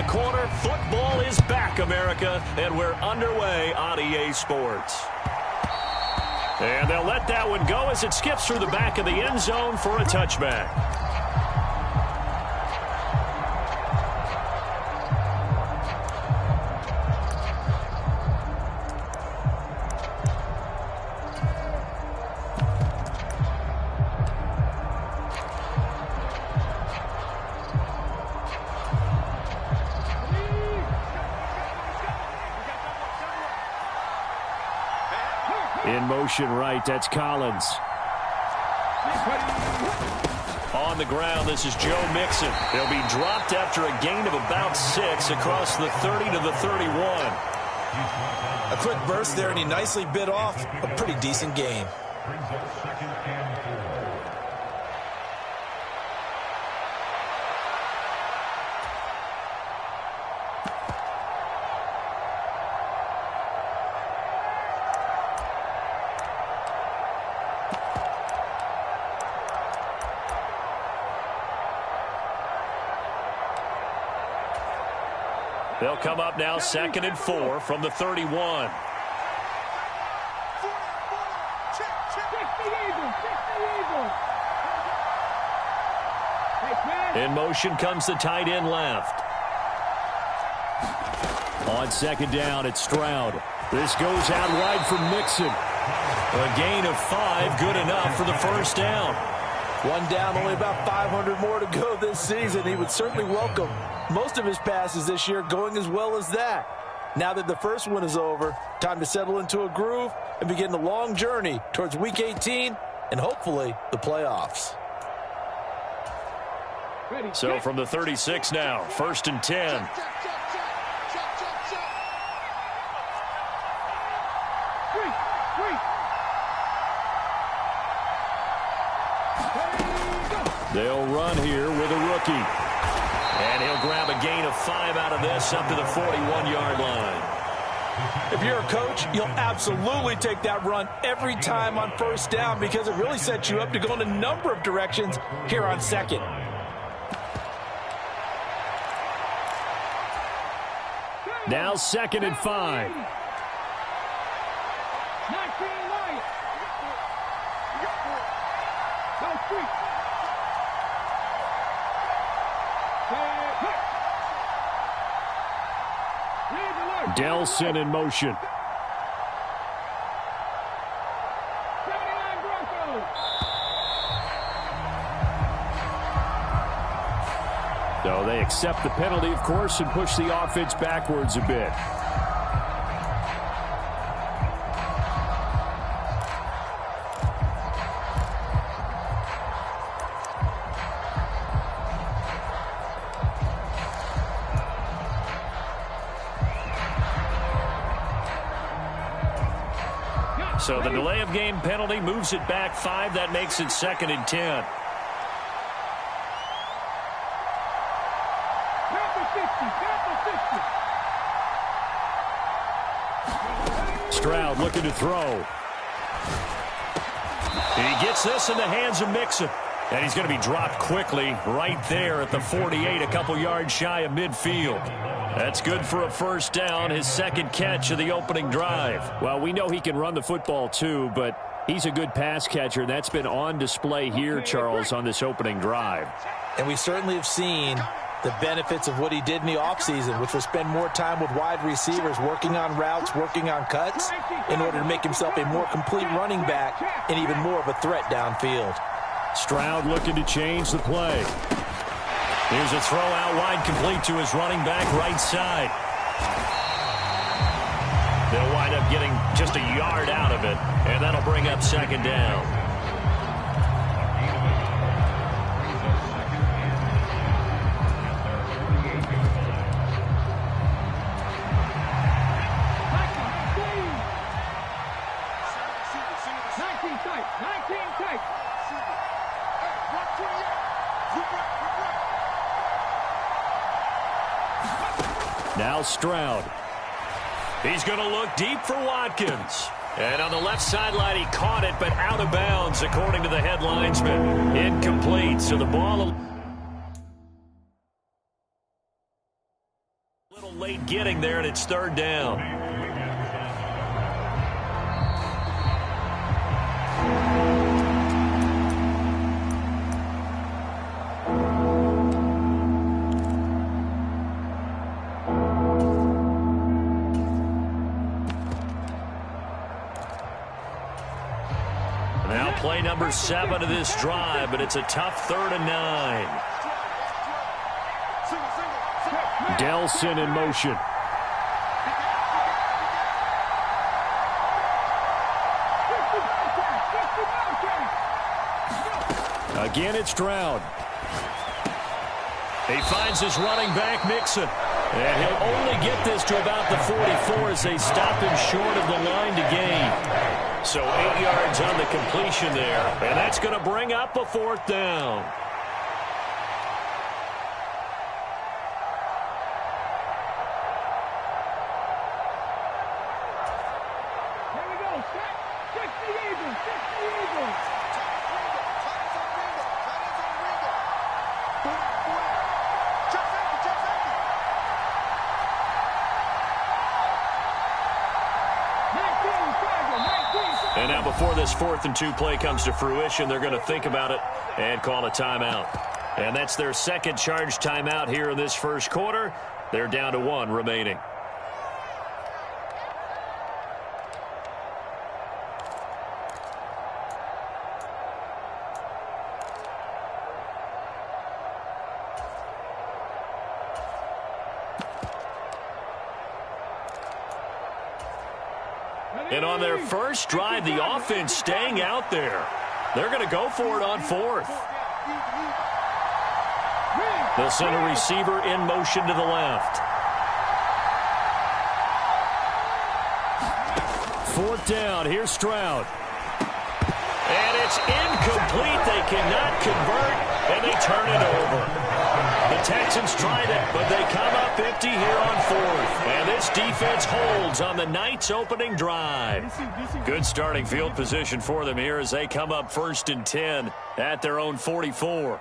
the corner. Football is back, America, and we're underway on EA Sports. And they'll let that one go as it skips through the back of the end zone for a touchback. In motion right, that's Collins. On the ground, this is Joe Mixon. He'll be dropped after a gain of about 6 across the 30 to the 31. A quick burst there, and he nicely bit off a pretty decent gain. They'll come up now 2nd and 4 from the 31. In motion comes the tight end left. On 2nd down, it's Stroud. This goes out wide for Mixon. A gain of 5, good enough for the first down. One down, only about 500 more to go this season. He would certainly welcome most of his passes this year going as well as that. Now that the first one is over, time to settle into a groove and begin the long journey towards Week 18 and hopefully the playoffs. So from the 36 now, 1st and 10. They'll run here with a rookie. And he'll grab a gain of 5 out of this up to the 41-yard line. If you're a coach, you'll absolutely take that run every time on first down because it really sets you up to go in a number of directions here on 2nd. Now 2nd and 5. Delson in motion. So they accept the penalty, of course, and push the offense backwards a bit. So the delay of game penalty moves it back 5. That makes it 2nd and 10. Stroud looking to throw. He gets this in the hands of Mixon. And he's going to be dropped quickly right there at the 48, a couple yards shy of midfield. That's good for a first down, his 2nd catch of the opening drive. Well, we know he can run the football too, but he's a good pass catcher, and that's been on display here, Charles, on this opening drive. And we certainly have seen the benefits of what he did in the offseason, which was spend more time with wide receivers, working on routes, working on cuts, in order to make himself a more complete running back and even more of a threat downfield. Stroud looking to change the play. Here's a throw out wide, complete to his running back right side. They'll wind up getting just a yard out of it, and that'll bring up 2nd down. Now Stroud. He's going to look deep for Watkins. And on the left sideline, he caught it, but out of bounds, according to the head linesman. Incomplete, so the ball late getting there, and it's third down. Now play number 7 of this drive, but it's a tough 3rd and 9. Delson in motion. Again, it's Stroud. He finds his running back, Mixon. And he'll only get this to about the 44 as they stop him short of the line to gain. So 8 yards on the completion there. And that's going to bring up a 4th down. And now before this 4th and 2 play comes to fruition, they're going to think about it and call a timeout. And that's their second charge timeout here in this first quarter. They're down to 1 remaining. And on their first drive, the offense staying out there. They're going to go for it on 4th. They'll send a receiver in motion to the left. 4th down. Here's Stroud. And it's incomplete. They cannot convert, and they turn it over. The Texans tried it, but they come up empty here on 4th. And this defense holds on the Knights' opening drive. Good starting field position for them here as they come up 1st and 10 at their own 44.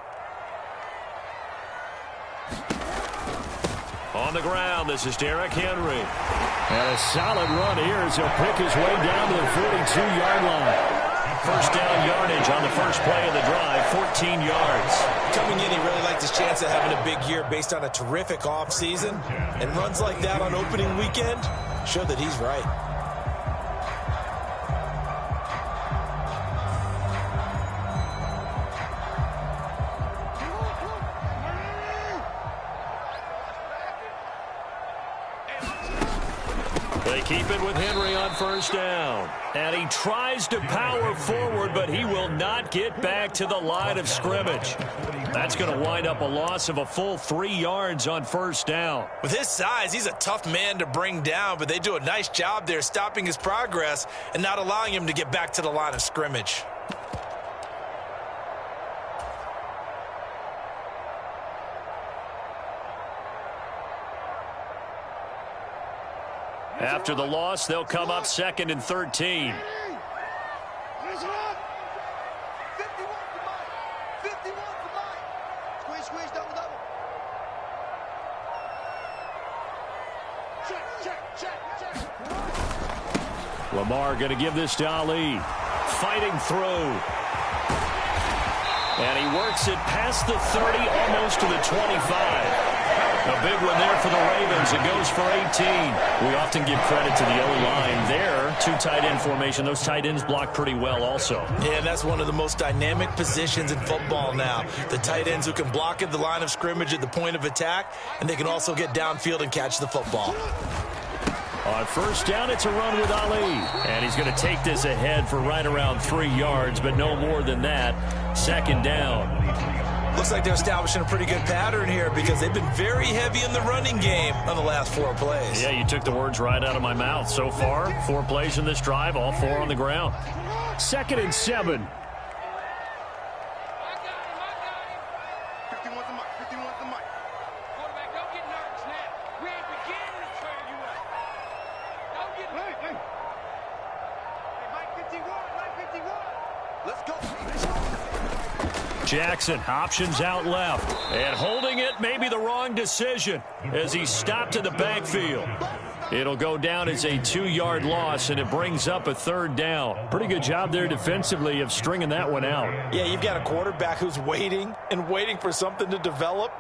On the ground, this is Derrick Henry. And a solid run here as he'll pick his way down to the 42-yard line. First down yardage on the first play of the drive, 14 yards. Coming in, he really liked his chance of having a big year based on a terrific offseason. And runs like that on opening weekend show that he's right. They keep it with Henry on first down. And he tries to power forward, but he will not get back to the line of scrimmage. That's going to wind up a loss of a full 3 yards on first down. With his size, he's a tough man to bring down, but they do a nice job there stopping his progress and not allowing him to get back to the line of scrimmage. After the loss, they'll come up 2nd and 13. Lamar going to give this to Ali. Fighting through. And he works it past the 30, almost to the 25. A big one there for the Ravens. It goes for 18. We often give credit to the O-line there. 2 tight end formation. Those tight ends block pretty well also. Yeah, that's one of the most dynamic positions in football now. The tight ends who can block at the line of scrimmage at the point of attack, and they can also get downfield and catch the football. On first down, it's a run with Ali. And he's going to take this ahead for right around 3 yards, but no more than that. 2nd down. Looks like they're establishing a pretty good pattern here because they've been very heavy in the running game on the last 4 plays. Yeah, you took the words right out of my mouth. So far, 4 plays in this drive, all 4 on the ground. 2nd and 7. Jackson, options out left. And holding it, maybe the wrong decision as he stopped in the backfield. It'll go down as a 2-yard loss, and it brings up a 3rd down. Pretty good job there defensively of stringing that one out. Yeah, you've got a quarterback who's waiting and waiting for something to develop,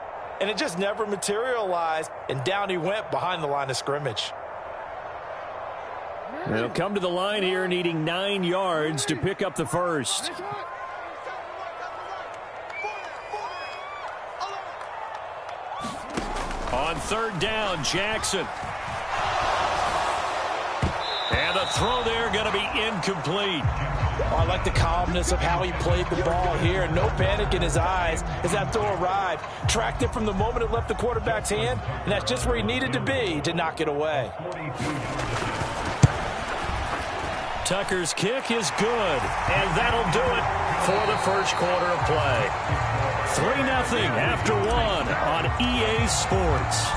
and it just never materialized, and down he went behind the line of scrimmage. They'll come to the line here needing 9 yards to pick up the first. On 3rd down, Jackson. And the throw there going to be incomplete. Oh, I like the calmness of how he played the ball here. No panic in his eyes as that throw arrived. Tracked it from the moment it left the quarterback's hand, and that's just where he needed to be to knock it away. Tucker's kick is good, and that'll do it for the first quarter of play. 3-0 after 1 on EA Sports.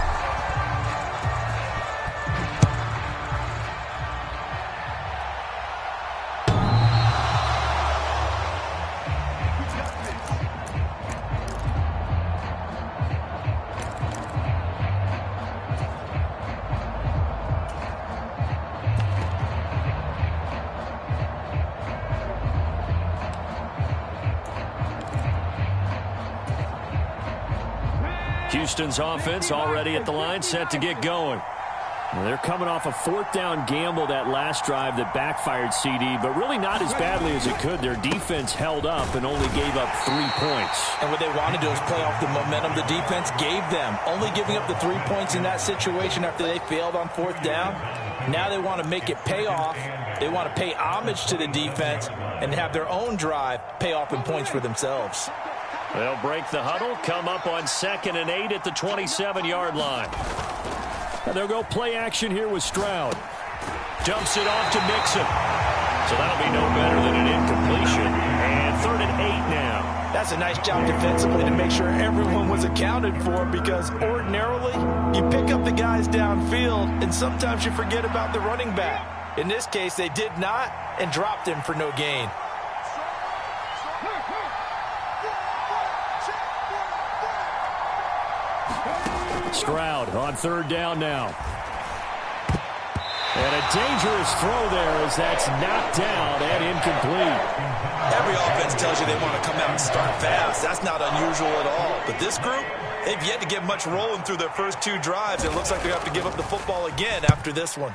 Houston's offense already at the line, set to get going. Well, they're coming off a 4th down gamble that last drive that backfired CD, but really not as badly as it could. Their defense held up and only gave up 3 points. And what they want to do is play off the momentum the defense gave them. Only giving up the 3 points in that situation after they failed on 4th down. Now they want to make it pay off. They want to pay homage to the defense and have their own drive pay off in points for themselves. They'll break the huddle, come up on 2nd and 8 at the 27-yard line. And they'll go play action here with Stroud. Dumps it off to Mixon. So that'll be no better than an incompletion. And 3rd and 8 now. That's a nice job defensively to make sure everyone was accounted for, because ordinarily you pick up the guys downfield and sometimes you forget about the running back. In this case, they did not and dropped him for no gain. Stroud on 3rd down now. And a dangerous throw there as that's knocked down and incomplete. Every offense tells you they want to come out and start fast. That's not unusual at all. But this group, they've yet to get much rolling through their first 2 drives. It looks like they have to give up the football again after this one.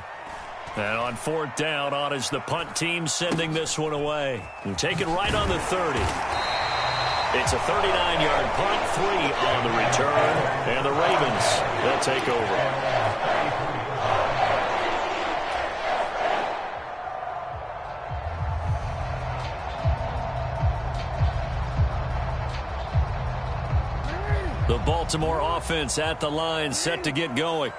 And on 4th down, on is the punt team sending this one away. And take it right on the 30. It's a 39-yard punt, 3 on the return, and the Ravens, they'll take over. The Baltimore offense at the line, set to get going.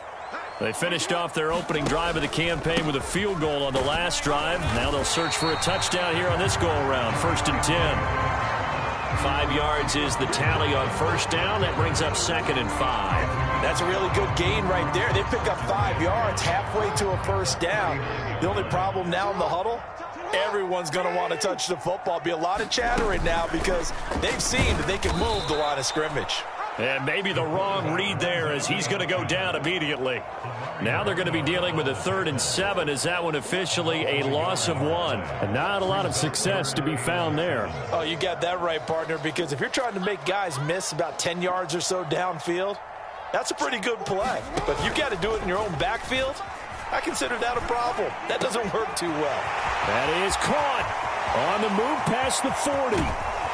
They finished off their opening drive of the campaign with a field goal on the last drive. Now they'll search for a touchdown here on this go-around, 1st and 10. 5 yards is the tally on 1st down. That brings up 2nd and 5. That's a really good gain right there. They pick up 5 yards halfway to a 1st down. The only problem now in the huddle, everyone's going to want to touch the football. Be a lot of chattering now because they've seen that they can move the line of scrimmage. And maybe the wrong read there as he's going to go down immediately. Now they're going to be dealing with a 3rd and 7. Is that one officially a loss of 1? And not a lot of success to be found there. Oh, you got that right, partner, because if you're trying to make guys miss about 10 yards or so downfield, that's a pretty good play. But if you got to do it in your own backfield, I consider that a problem. That doesn't work too well. That is caught on the move past the 40.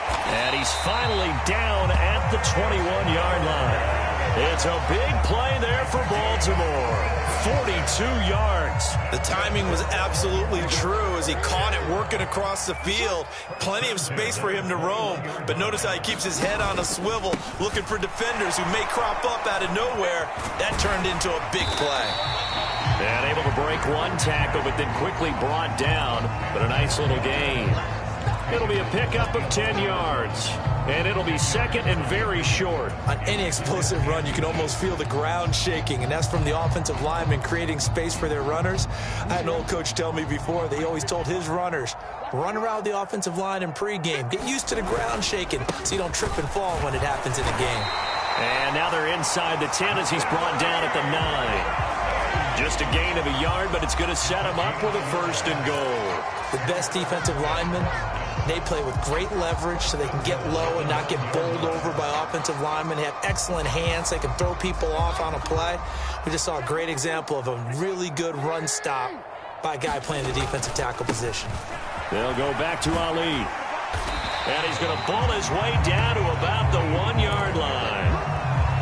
And he's finally down at the 21-yard line. It's a big play there for Baltimore. 42 yards. The timing was absolutely true as he caught it working across the field. Plenty of space for him to roam. But notice how he keeps his head on a swivel, looking for defenders who may crop up out of nowhere. That turned into a big play. And able to break 1 tackle, but then quickly brought down. But a nice little gain. It'll be a pickup of 10 yards. and it'll be second and very short. On any explosive run, you can almost feel the ground shaking, and that's from the offensive linemen creating space for their runners. I had an old coach tell me before, they always told his runners, run around the offensive line in pregame. Get used to the ground shaking so you don't trip and fall when it happens in a game. And now they're inside the 10 as he's brought down at the 9. Just a gain of a yard, but it's going to set him up with a first and goal. The best defensive linemen, they play with great leverage so they can get low and not get bowled over by offensive linemen. They have excellent hands. They can throw people off on a play. We just saw a great example of a really good run stop by a guy playing the defensive tackle position. They'll go back to Ali. And he's going to bull his way down to about the 1-yard line.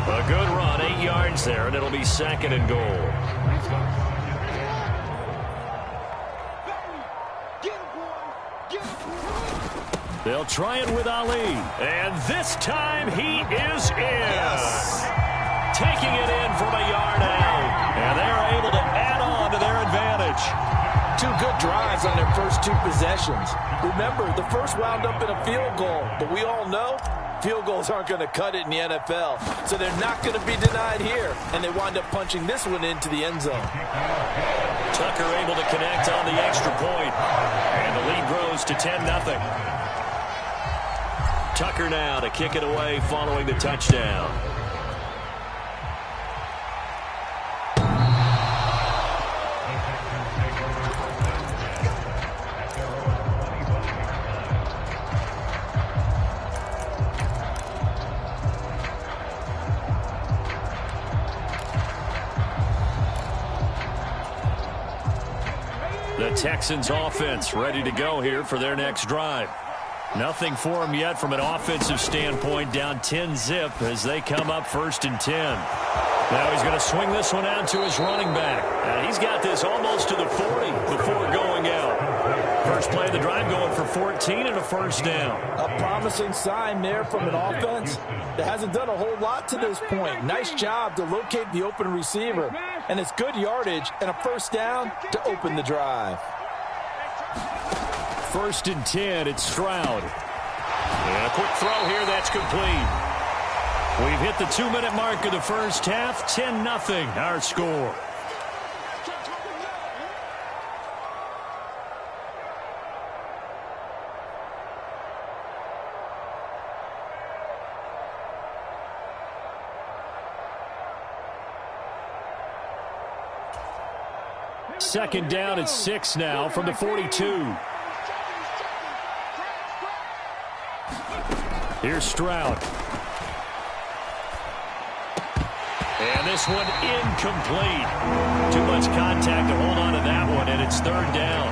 A good run, 8 yards there, and it'll be second and goal. They'll try it with Ali. And this time he is in. Yes. Taking it in from a yard out. And they're able to add on to their advantage. 2 good drives on their first 2 possessions. Remember, the first wound up in a field goal, but we all know field goals aren't going to cut it in the NFL, so they're not going to be denied here, and they wind up punching this one into the end zone. Tucker able to connect on the extra point, and the lead grows to 10-0. Tucker now to kick it away following the touchdown. The Texans offense ready to go here for their next drive. Nothing for them yet from an offensive standpoint, down 10-0 as they come up 1st and 10. Now he's going to swing this one out to his running back. And he's got this almost to the 40 before going out. First play of the drive going for 14 and a first down. A promising sign there from an offense that hasn't done a whole lot to this point. Nice job to locate the open receiver. And it's good yardage and a first down to open the drive. 1st and 10, it's Stroud. And a quick throw here, that's complete. We've hit the 2-minute mark of the first half, 10-0, our score. Second down at 6 now from the 42. Here's Stroud. And this one incomplete. Too much contact to hold on to that one, and it's 3rd down.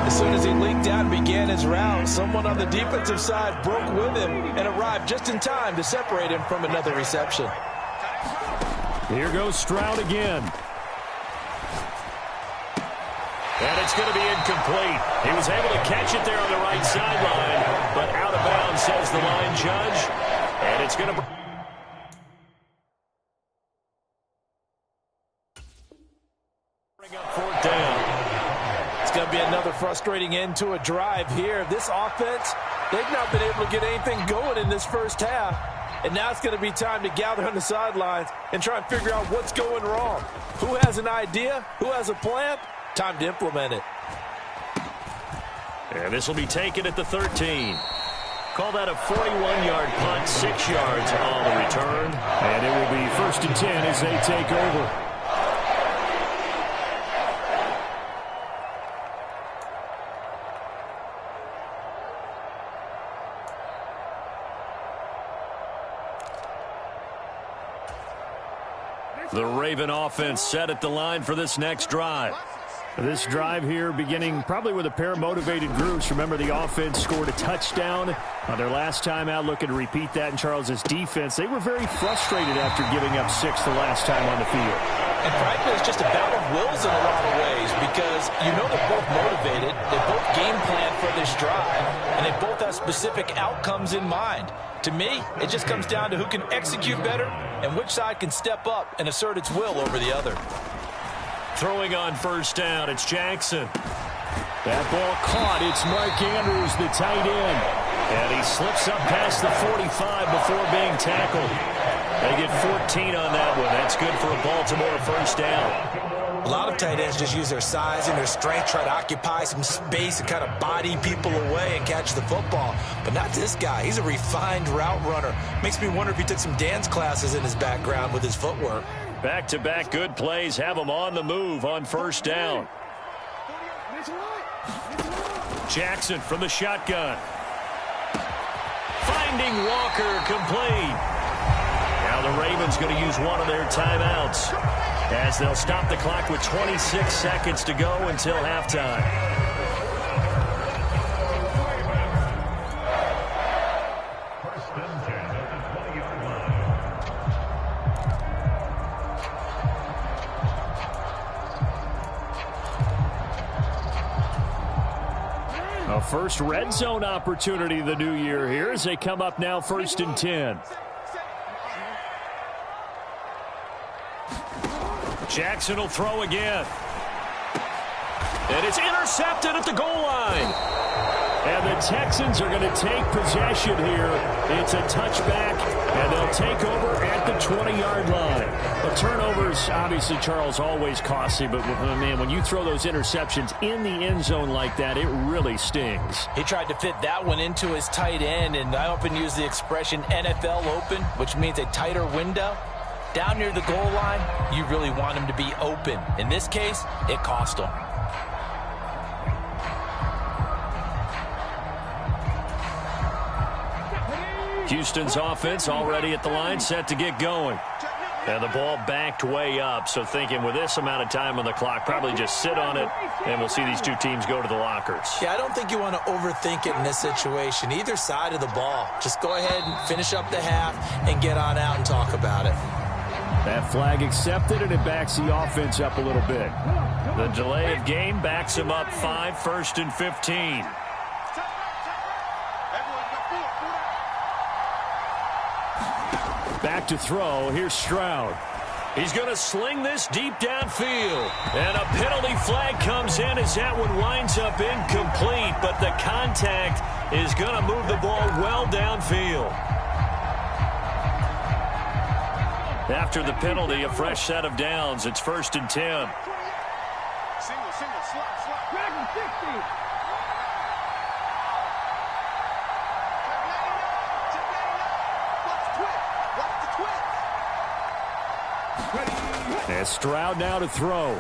As soon as he leaked out and began his route, someone on the defensive side broke with him and arrived just in time to separate him from another reception. Here goes Stroud again. And it's going to be incomplete. He was able to catch it there on the right sideline, but out of bounds, says the line judge. And it's going to bring up 4th down. It's going to be another frustrating end to a drive here. This offense, they've not been able to get anything going in this first half. And now it's going to be time to gather on the sidelines and try and figure out what's going wrong. Who has an idea? Who has a plan? Time to implement it. And this will be taken at the 13. Call that a 41-yard punt, 6 yards on the return. And it will be 1st and 10 as they take over. The Raven offense set at the line for this next drive. This drive here beginning probably with a pair of motivated groups. Remember, the offense scored a touchdown on their last time out, looking to repeat that in Charles's defense. They were very frustrated after giving up 6 the last time on the field. And frankly, it's just a battle of wills in a lot of ways because you know they're both motivated, they both game plan for this drive, and they both have specific outcomes in mind. To me, it just comes down to who can execute better and which side can step up and assert its will over the other. Throwing on first down, it's Jackson. That ball caught. It's Mark Andrews, the tight end. And he slips up past the 45 before being tackled. They get 14 on that one. That's good for a Baltimore first down. A lot of tight ends just use their size and their strength, try to occupy some space and kind of body people away and catch the football. But not this guy. He's a refined route runner. Makes me wonder if he took some dance classes in his background with his footwork. Back-to-back good plays have him on the move on first down. Jackson from the shotgun. Finding Walker, complete. Now the Ravens going to use one of their timeouts as they'll stop the clock with 26 seconds to go until halftime. A first red zone opportunity of the new year here as they come up now 1st and 10. Jackson will throw again. And it's intercepted at the goal line. And the Texans are going to take possession here. It's a touchback, and they'll take over at the 20-yard line. The turnovers, obviously, Charles, always costly, but, man, when you throw those interceptions in the end zone like that, it really stings. He tried to fit that one into his tight end, and I often use the expression NFL open, which means a tighter window. Down near the goal line, you really want him to be open. In this case, it cost him. Houston's offense already at the line, set to get going. And the ball backed way up, so thinking with this amount of time on the clock, probably just sit on it, and we'll see these two teams go to the lockers. Yeah, I don't think you want to overthink it in this situation. Either side of the ball. Just go ahead and finish up the half and get on out and talk about it. That flag accepted, and it backs the offense up a little bit. The delay of game backs him up 5, 1st and 15. Back to throw. Here's Stroud. He's going to sling this deep downfield. And a penalty flag comes in as that one winds up incomplete. But the contact is going to move the ball well downfield. After the penalty, a fresh set of downs. It's 1st and 10. Single, slot. Dragon 50. And Stroud now to throw.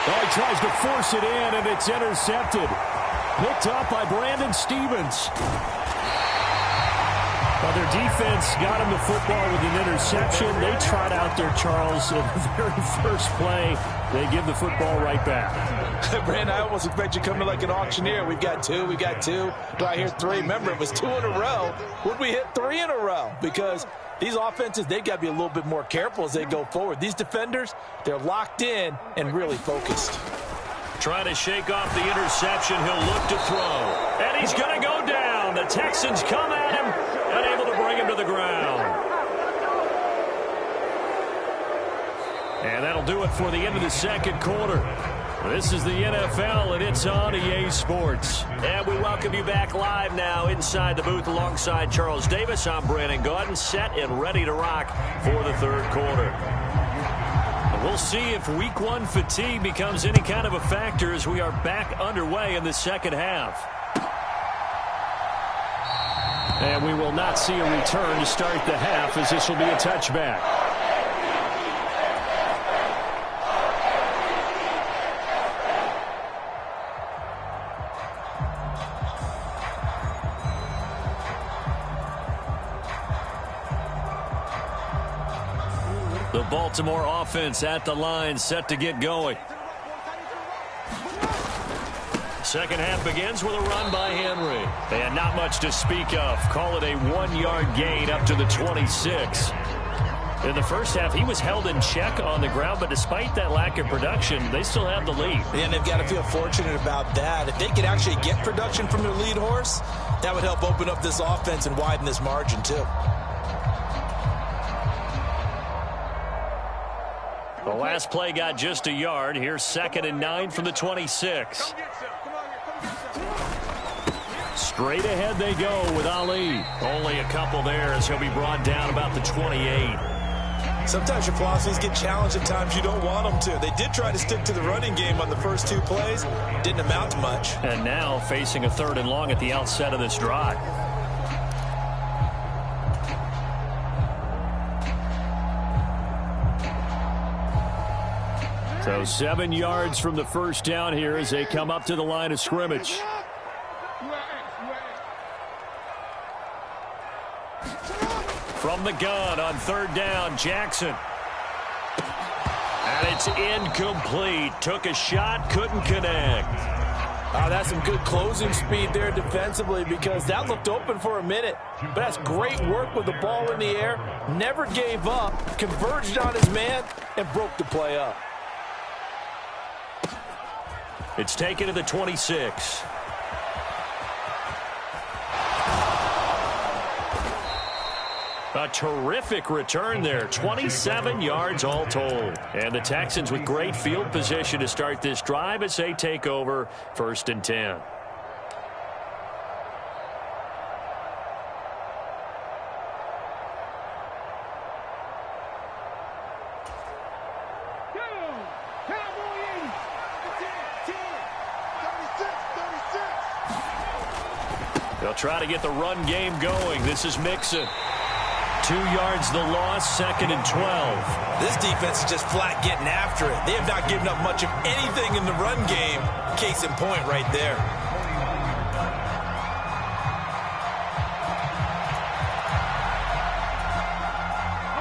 Oh, he tries to force it in, and it's intercepted. Picked up by Brandon Stevens. Well, their defense got him the football with an interception. They trot out there, Charles, in the very first play. They give the football right back. Brandon, I almost expect you coming like an auctioneer. We've got two. Do I hear three? Remember, it was 2 in a row. Would we hit 3 in a row? Because these offenses, they've got to be a little bit more careful as they go forward. These defenders, they're locked in and really focused. Trying to shake off the interception. He'll look to throw. And he's going to go down. The Texans come at him and able to bring him to the ground. And that'll do it for the end of the second quarter. This is the NFL, and it's on EA Sports. And we welcome you back live now inside the booth alongside Charles Davis. I'm Brandon Gaudin, set and ready to rock for the third quarter. And we'll see if Week 1 fatigue becomes any kind of a factor as we are back underway in the second half. And we will not see a return to start the half, as this will be a touchback. The Baltimore offense at the line, set to get going. Second half begins with a run by Henry. And not much to speak of. Call it a 1-yard gain up to the 26. In the first half, he was held in check on the ground, but despite that lack of production, they still have the lead. And they've got to feel fortunate about that. If they could actually get production from their lead horse, that would help open up this offense and widen this margin, too. The last play got just a yard. Here's 2nd and 9 from the 26. Straight ahead they go with Ali. Only a couple there as he'll be brought down about the 28. Sometimes your philosophies get challenged at times you don't want them to. They did try to stick to the running game on the first 2 plays. Didn't amount to much. And now facing a 3rd and long at the outset of this drive. So 7 yards from the first down here as they come up to the line of scrimmage. From the gun on 3rd down, Jackson. And it's incomplete. Took a shot, couldn't connect. That's some good closing speed there defensively because that looked open for a minute. But that's great work with the ball in the air. Never gave up, converged on his man, and broke the play up. It's taken to the 26. A terrific return there. 27 yards all told. And the Texans with great field position to start this drive as they take over 1st and 10. They'll try to get the run game going. This is Mixon. 2 yards the loss, 2nd and 12. This defense is just flat getting after it. They have not given up much of anything in the run game. Case in point right there.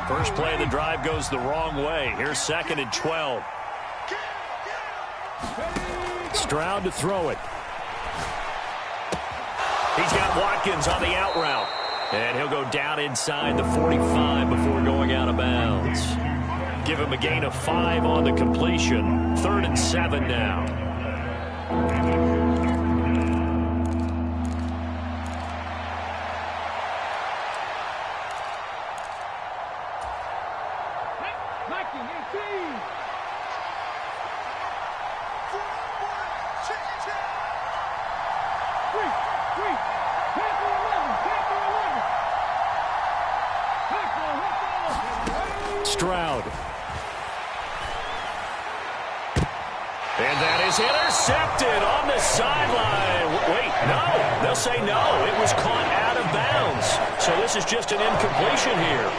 First play of the drive goes the wrong way. Here's 2nd and 12. Stroud to throw it. He's got Watkins on the out route. And he'll go down inside the 45 before going out of bounds. Give him a gain of 5 on the completion. 3rd and 7 now. Stroud. And that is intercepted on the sideline. Wait, no. They'll say no. It was caught out of bounds. So this is just an incompletion here.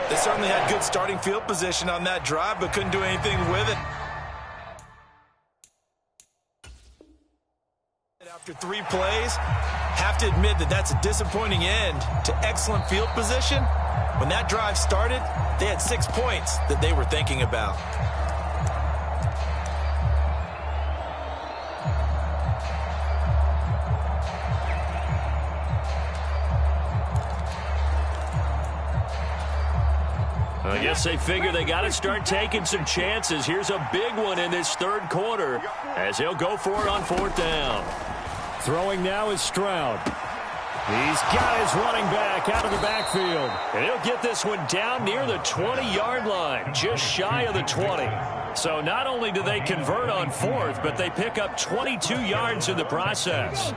They certainly had good starting field position on that drive, but couldn't do anything with it. After 3 plays, have to admit that that's a disappointing end to excellent field position. When that drive started, they had 6 points that they were thinking about. I guess they figure they got to start taking some chances. Here's a big one in this 3rd quarter as he'll go for it on 4th down. Throwing now is Stroud. He's got his running back out of the backfield. And he'll get this one down near the 20-yard line, just shy of the 20. So not only do they convert on 4th, but they pick up 22 yards in the process.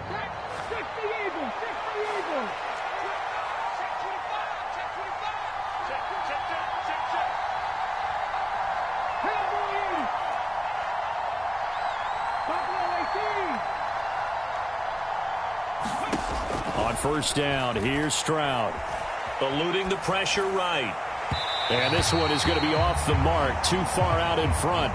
On 1st down, here's Stroud. Eluding the pressure right. And this one is going to be off the mark, too far out in front.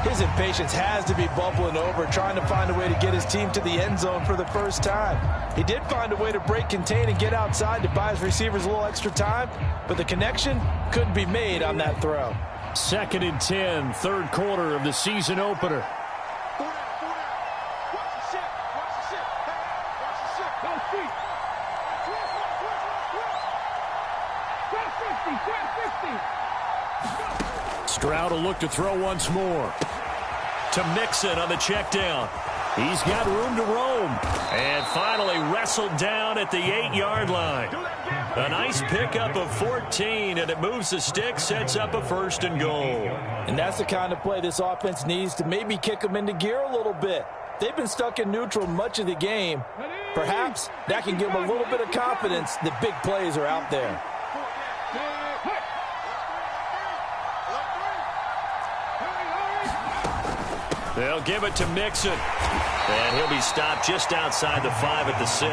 His impatience has to be bubbling over, trying to find a way to get his team to the end zone for the first time. He did find a way to break contain and get outside to buy his receivers a little extra time, but the connection couldn't be made on that throw. 2nd and 10, 3rd quarter of the season opener. Stroud will look to throw once more. To Mixon on the check down. He's got room to roam. And finally wrestled down at the 8-yard line. A nice pickup of 14, and it moves the stick, sets up a 1st and goal. And that's the kind of play this offense needs to maybe kick them into gear a little bit. They've been stuck in neutral much of the game. Perhaps that can give him a little bit of confidence that big plays are out there. They'll give it to Mixon. And he'll be stopped just outside the 5 at the 6.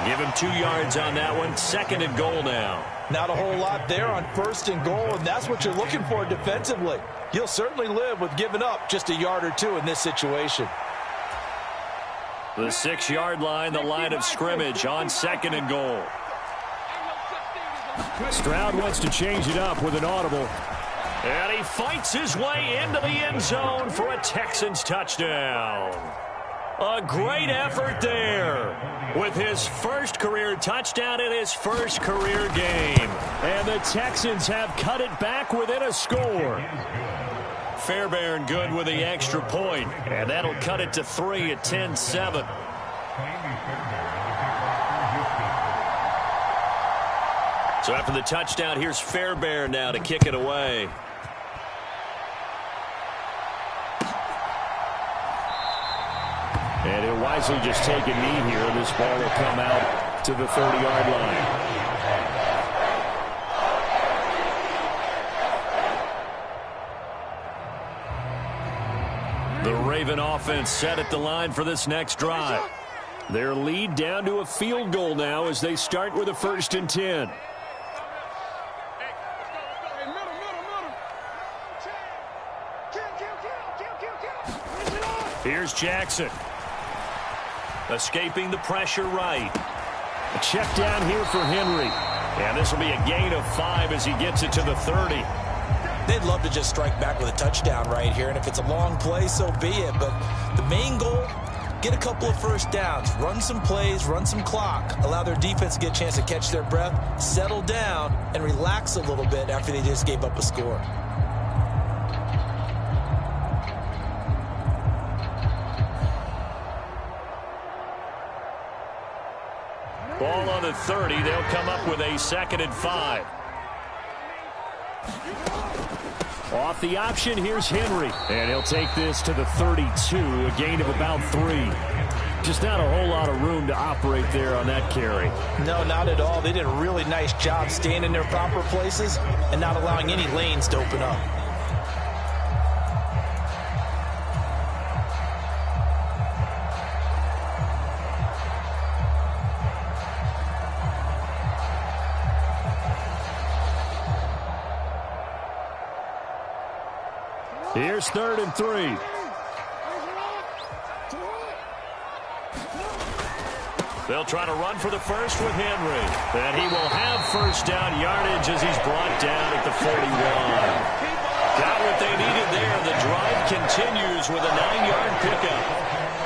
Give him 2 yards on that one. 2nd and goal now. Not a whole lot there on 1st and goal, and that's what you're looking for defensively. You'll certainly live with giving up just a yard or 2 in this situation. The 6-yard line, the line of scrimmage on 2nd and goal. Stroud wants to change it up with an audible. And he fights his way into the end zone for a Texans touchdown. A great effort there with his first career touchdown in his first career game. And the Texans have cut it back within a score. Fairbairn good with the extra point, and that'll cut it to 3 at 10-7. So after the touchdown, here's Fairbairn now to kick it away. And he'll wisely just take a knee here. This ball will come out to the 30-yard line. The Raven offense set at the line for this next drive. Their lead down to a field goal now as they start with a 1st and 10. Here's Jackson. Escaping the pressure right. A check down here for Henry. And this will be a gain of 5 as he gets it to the 30. They'd love to just strike back with a touchdown right here, and if it's a long play, so be it. But the main goal, get a couple of first downs, run some plays, run some clock, allow their defense to get a chance to catch their breath, settle down, and relax a little bit after they just gave up a score. Ball on the 30. They'll come up with a 2nd and 5. Off the option, here's Henry. And he'll take this to the 32, a gain of about 3. Just not a whole lot of room to operate there on that carry. No, not at all. They did a really nice job staying in their proper places and not allowing any lanes to open up. Here's 3rd and 3. They'll try to run for the first with Henry. And he will have first down yardage as he's brought down at the 41. Got what they needed there. The drive continues with a 9-yard pickup.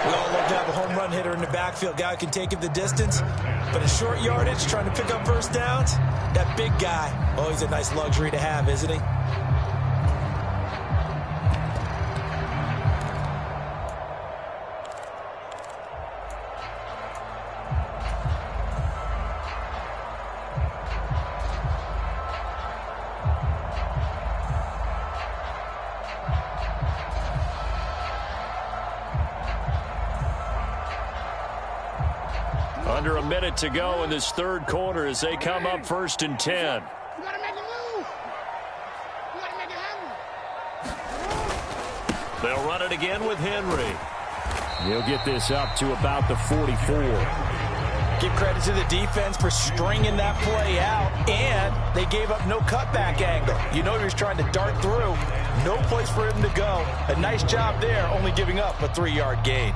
We all love to have a home run hitter in the backfield. Guy who can take it the distance. But in short yardage, trying to pick up first downs, that big guy, oh, he's a nice luxury to have, isn't he? Under a minute to go in this 3rd quarter as they come up 1st and 10. You gotta make a move. You gotta make it happen. They'll run it again with Henry. He'll get this up to about the 44. Give credit to the defense for stringing that play out, and they gave up no cutback angle. You know he was trying to dart through. No place for him to go. A nice job there, only giving up a 3-yard gain.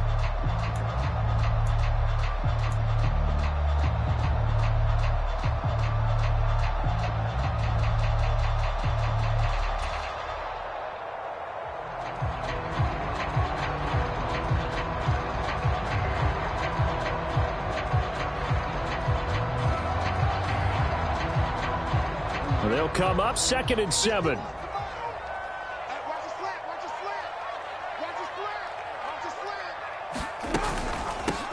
They'll come up 2nd and 7. Watch the slant. Watch the slant. Watch the slant. Watch the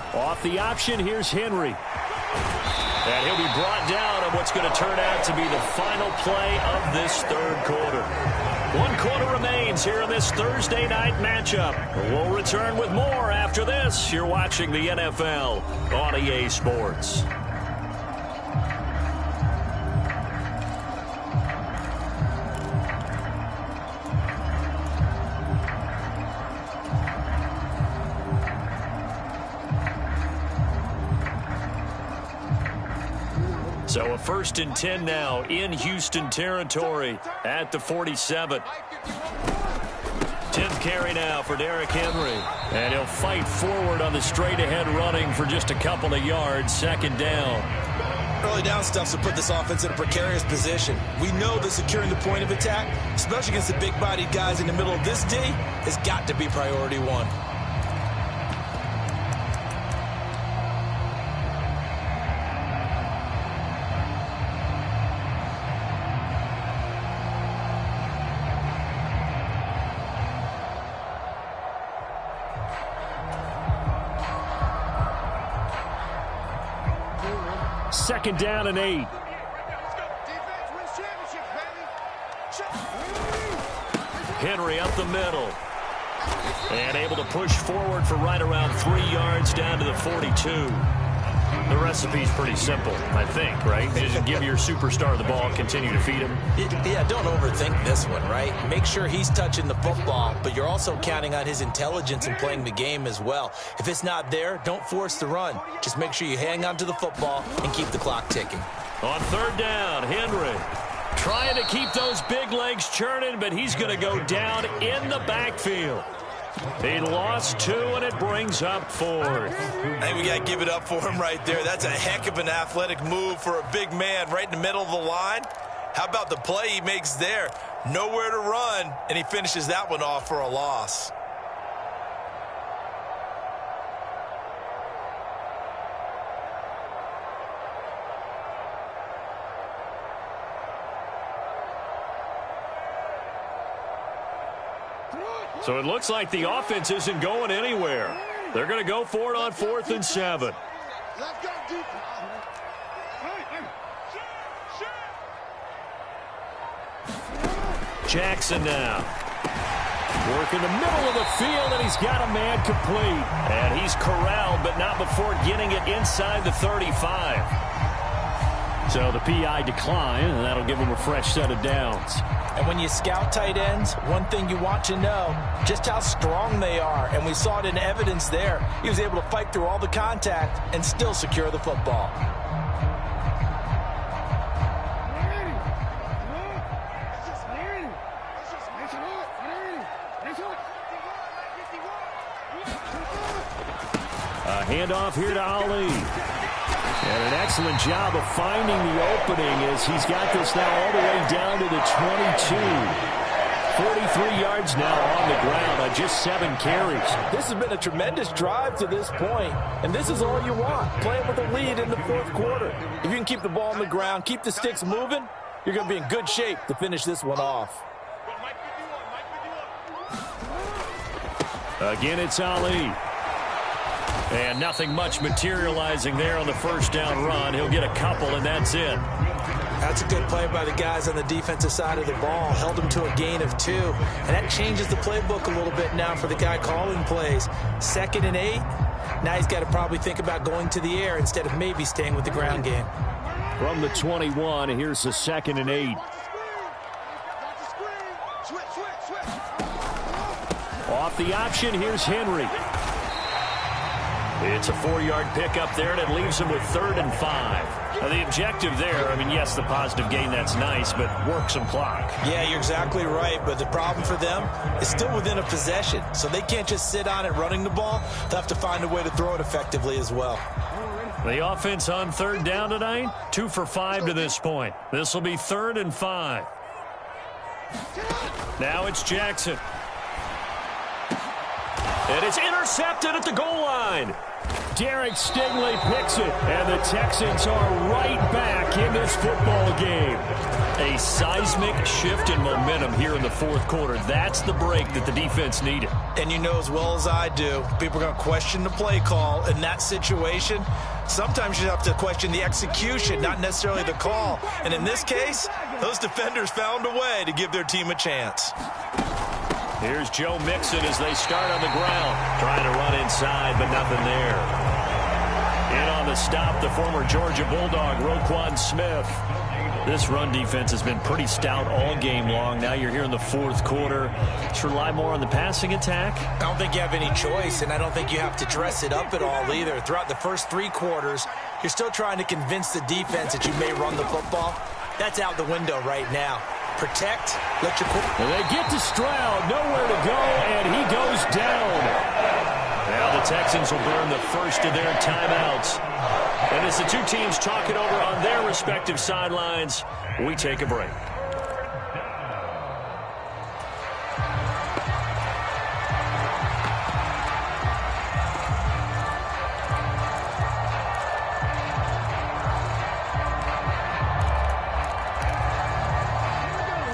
slant. Off the option, here's Henry. And he'll be brought down on what's going to turn out to be the final play of this third quarter. 1 quarter remains here in this Thursday night matchup. We'll return with more after this. You're watching the NFL on EA Sports. So a 1st and 10 now in Houston territory at the 47. 10th carry now for Derrick Henry. And he'll fight forward on the straight-ahead running for just a couple of yards. 2nd down. Early down stuff to put this offense in a precarious position. We know that securing the point of attack, especially against the big-bodied guys in the middle of this D, has got to be priority 1. Second down and 8. Henry up the middle. And able to push forward for right around 3 yards down to the 42. The recipe's pretty simple, I think, right? Just give your superstar the ball, continue to feed him. Yeah, don't overthink this one, right? Make sure he's touching the football, but you're also counting on his intelligence in playing the game as well. If it's not there, don't force the run. Just make sure you hang on to the football and keep the clock ticking. On 3rd down, Henry trying to keep those big legs churning, but he's going to go down in the backfield. He lost 2, and it brings up 4th. I think we got to give it up for him right there. That's a heck of an athletic move for a big man right in the middle of the line. How about the play he makes there? Nowhere to run, and he finishes that one off for a loss. So it looks like the offense isn't going anywhere. They're going to go for it on 4th and 7. Jackson now. Work in the middle of the field, and he's got a man complete. And he's corralled, but not before getting it inside the 35. So the PI decline, and that'll give him a fresh set of downs. And when you scout tight ends, one thing you want to know, just how strong they are. And we saw it in evidence there. He was able to fight through all the contact and still secure the football. A handoff here to Ali. And an excellent job of finding the opening as he's got this now all the way down to the 22. 43 yards now on the ground on just 7 carries. This has been a tremendous drive to this point, and this is all you want, playing with a lead in the 4th quarter. If you can keep the ball on the ground, keep the sticks moving, you're going to be in good shape to finish this one off. Again, it's Ali. And nothing much materializing there on the 1st down run. He'll get a couple, and that's it. That's a good play by the guys on the defensive side of the ball. Held him to a gain of 2. And that changes the playbook a little bit now for the guy calling plays. 2nd and 8. Now he's got to probably think about going to the air instead of maybe staying with the ground game. From the 21, here's the 2nd and 8. Off the option, here's Henry. It's a 4-yard pickup there, and it leaves him with 3rd and 5. Now, the objective there, I mean, yes, the positive gain, that's nice, but work some clock. Yeah, you're exactly right, but the problem for them is still within a possession, so they can't just sit on it running the ball. They'll have to find a way to throw it effectively as well. The offense on 3rd down tonight, 2 for 5 to this point. This will be 3rd and 5. Now it's Jackson. And it's intercepted at the goal line. Derek Stingley picks it, and the Texans are right back in this football game. A seismic shift in momentum here in the fourth quarter. That's the break that the defense needed. And you know as well as I do, people are going to question the play call in that situation. Sometimes you have to question the execution, not necessarily the call. And in this case, those defenders found a way to give their team a chance. Here's Joe Mixon as they start on the ground. Trying to run inside, but nothing there. In on the stop, the former Georgia Bulldog, Roquan Smith. This run defense has been pretty stout all game long. Now you're here in the fourth quarter. Just rely more on the passing attack. I don't think you have any choice, and I don't think you have to dress it up at all either. Throughout the first 3 quarters, you're still trying to convince the defense that you may run the football. That's out the window right now. Protect, let your... They get to Stroud, nowhere to go, and he goes down. Now the Texans will burn the first of their timeouts. And as the two teams talk it over on their respective sidelines, we take a break.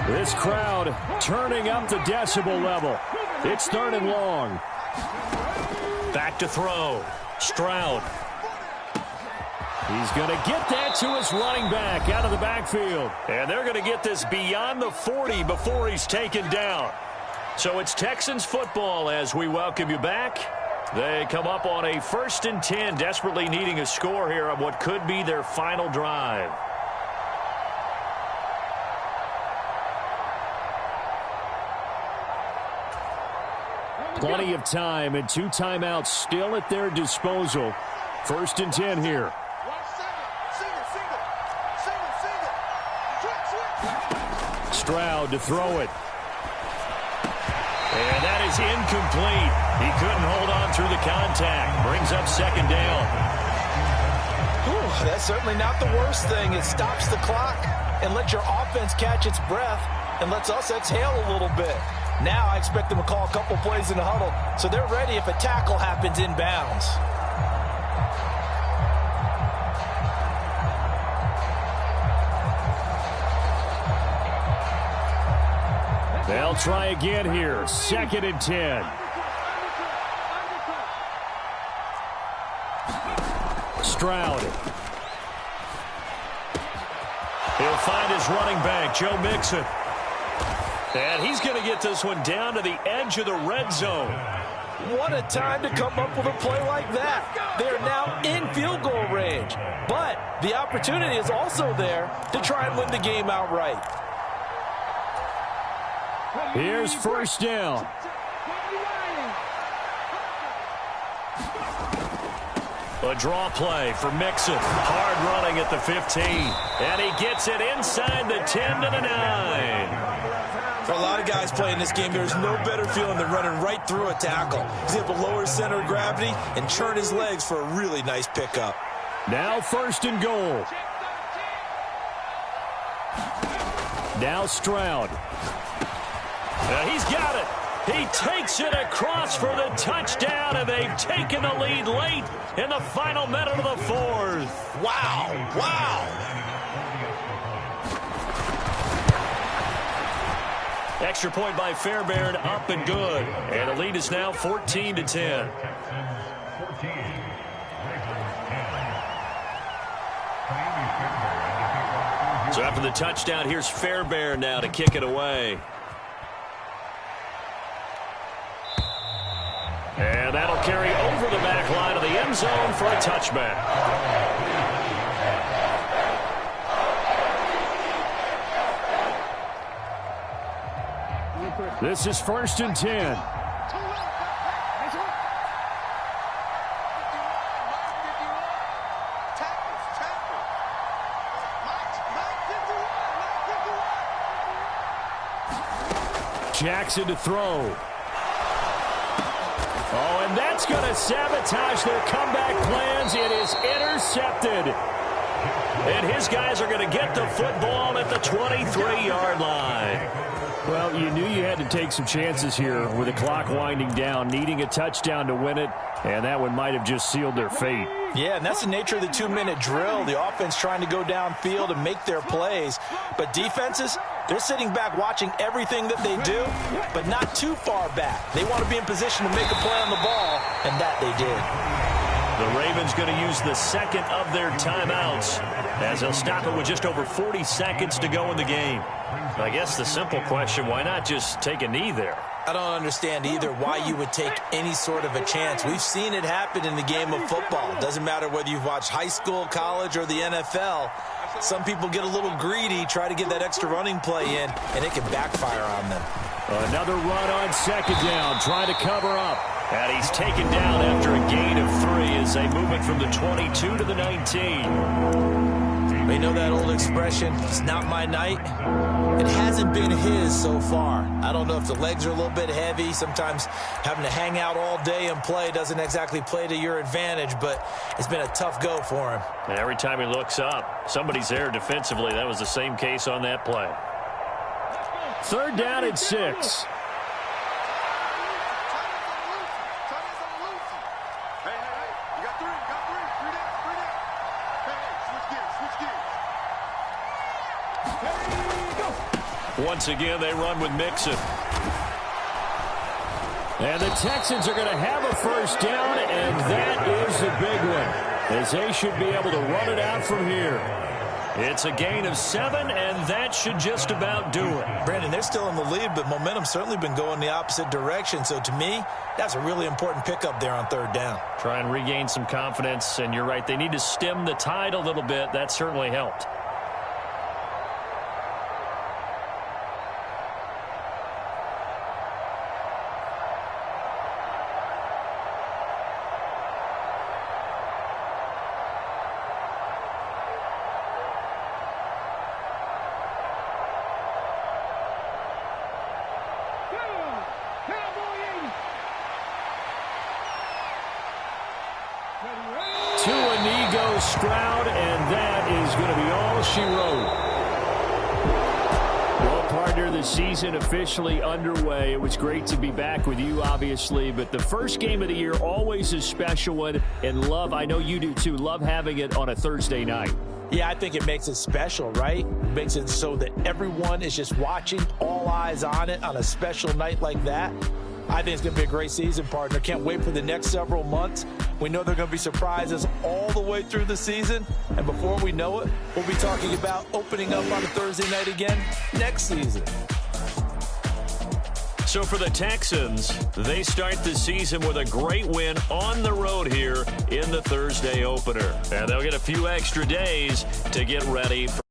This crowd turning up the decibel level. It's 3rd and long. Back to throw. Stroud. He's going to get that to his running back out of the backfield. And they're going to get this beyond the 40 before he's taken down. So it's Texans football as we welcome you back. They come up on a 1st and 10, desperately needing a score here on what could be their final drive. Plenty of time and 2 timeouts still at their disposal. 1st and 10 here. Stroud to throw it. And that is incomplete. He couldn't hold on through the contact. Brings up 2nd down. Ooh, that's certainly not the worst thing. It stops the clock and lets your offense catch its breath and lets us exhale a little bit. Now I expect them to call a couple plays in the huddle, so they're ready if a tackle happens inbounds. They'll try again here. 2nd and 10. Stroud. He'll find his running back, Joe Mixon. And he's going to get this one down to the edge of the red zone. What a time to come up with a play like that. They're now in field goal range. But the opportunity is also there to try and win the game outright. Here's 1st down. A draw play for Mixon. Hard running at the 15. And he gets it inside the 10 to the 9. For a lot of guys playing this game, there's no better feeling than running right through a tackle. He's able to lower his center of gravity and turn his legs for a really nice pickup. Now 1st and goal. Now Stroud. He's got it. He takes it across for the touchdown, and they've taken the lead late in the final minute of the 4th. Wow. Wow. Extra point by Fairbairn, up and good. And the lead is now 14 to 10. So after the touchdown, here's Fairbairn now to kick it away. And that'll carry over the back line of the end zone for a touchback. This is 1st and 10. Jackson to throw. Oh, and that's going to sabotage their comeback plans. It is intercepted. And his guys are going to get the football at the 23-yard line. Well, you knew you had to take some chances here with the clock winding down, needing a touchdown to win it, and that one might have just sealed their fate. Yeah, and that's the nature of the 2-minute drill. The offense trying to go downfield and make their plays. But defenses, they're sitting back watching everything that they do, but not too far back. They want to be in position to make a play on the ball, and that they did. The Ravens going to use the second of their timeouts as they'll stop it with just over 40 seconds to go in the game. I guess the simple question, why not just take a knee there? I don't understand either why you would take any sort of a chance. We've seen it happen in the game of football. It doesn't matter whether you've watched high school, college, or the NFL. Some people get a little greedy, try to get that extra running play in, and it can backfire on them. Another run on second down, trying to cover up. And he's taken down after a gain of 3 as they move it from the 22 to the 19. You know that old expression, it's not my night? It hasn't been his so far. I don't know if the legs are a little bit heavy. Sometimes having to hang out all day and play doesn't exactly play to your advantage, but it's been a tough go for him. And every time he looks up, somebody's there defensively. That was the same case on that play. 3rd down and 6. Once again, they run with Mixon. And the Texans are going to have a first down, and that is the big one, as they should be able to run it out from here. It's a gain of 7, and that should just about do it. Brandon, they're still in the lead, but momentum's certainly been going the opposite direction. So to me, that's a really important pickup there on 3rd down. Try and regain some confidence, and you're right. They need to stem the tide a little bit. That certainly helped. To a knee goes Stroud, and that is going to be all she wrote. Well, partner, the season officially underway. It was great to be back with you, obviously, but the first game of the year always a special one, and love, I know you do too, love having it on a Thursday night. Yeah, I think it makes it special, right? It makes it so that everyone is just watching, all eyes on it on a special night like that. I think it's going to be a great season, partner. Can't wait for the next several months. We know there are going to be surprises all the way through the season. And before we know it, we'll be talking about opening up on a Thursday night again next season. So for the Texans, they start the season with a great win on the road here in the Thursday opener. And they'll get a few extra days to get ready for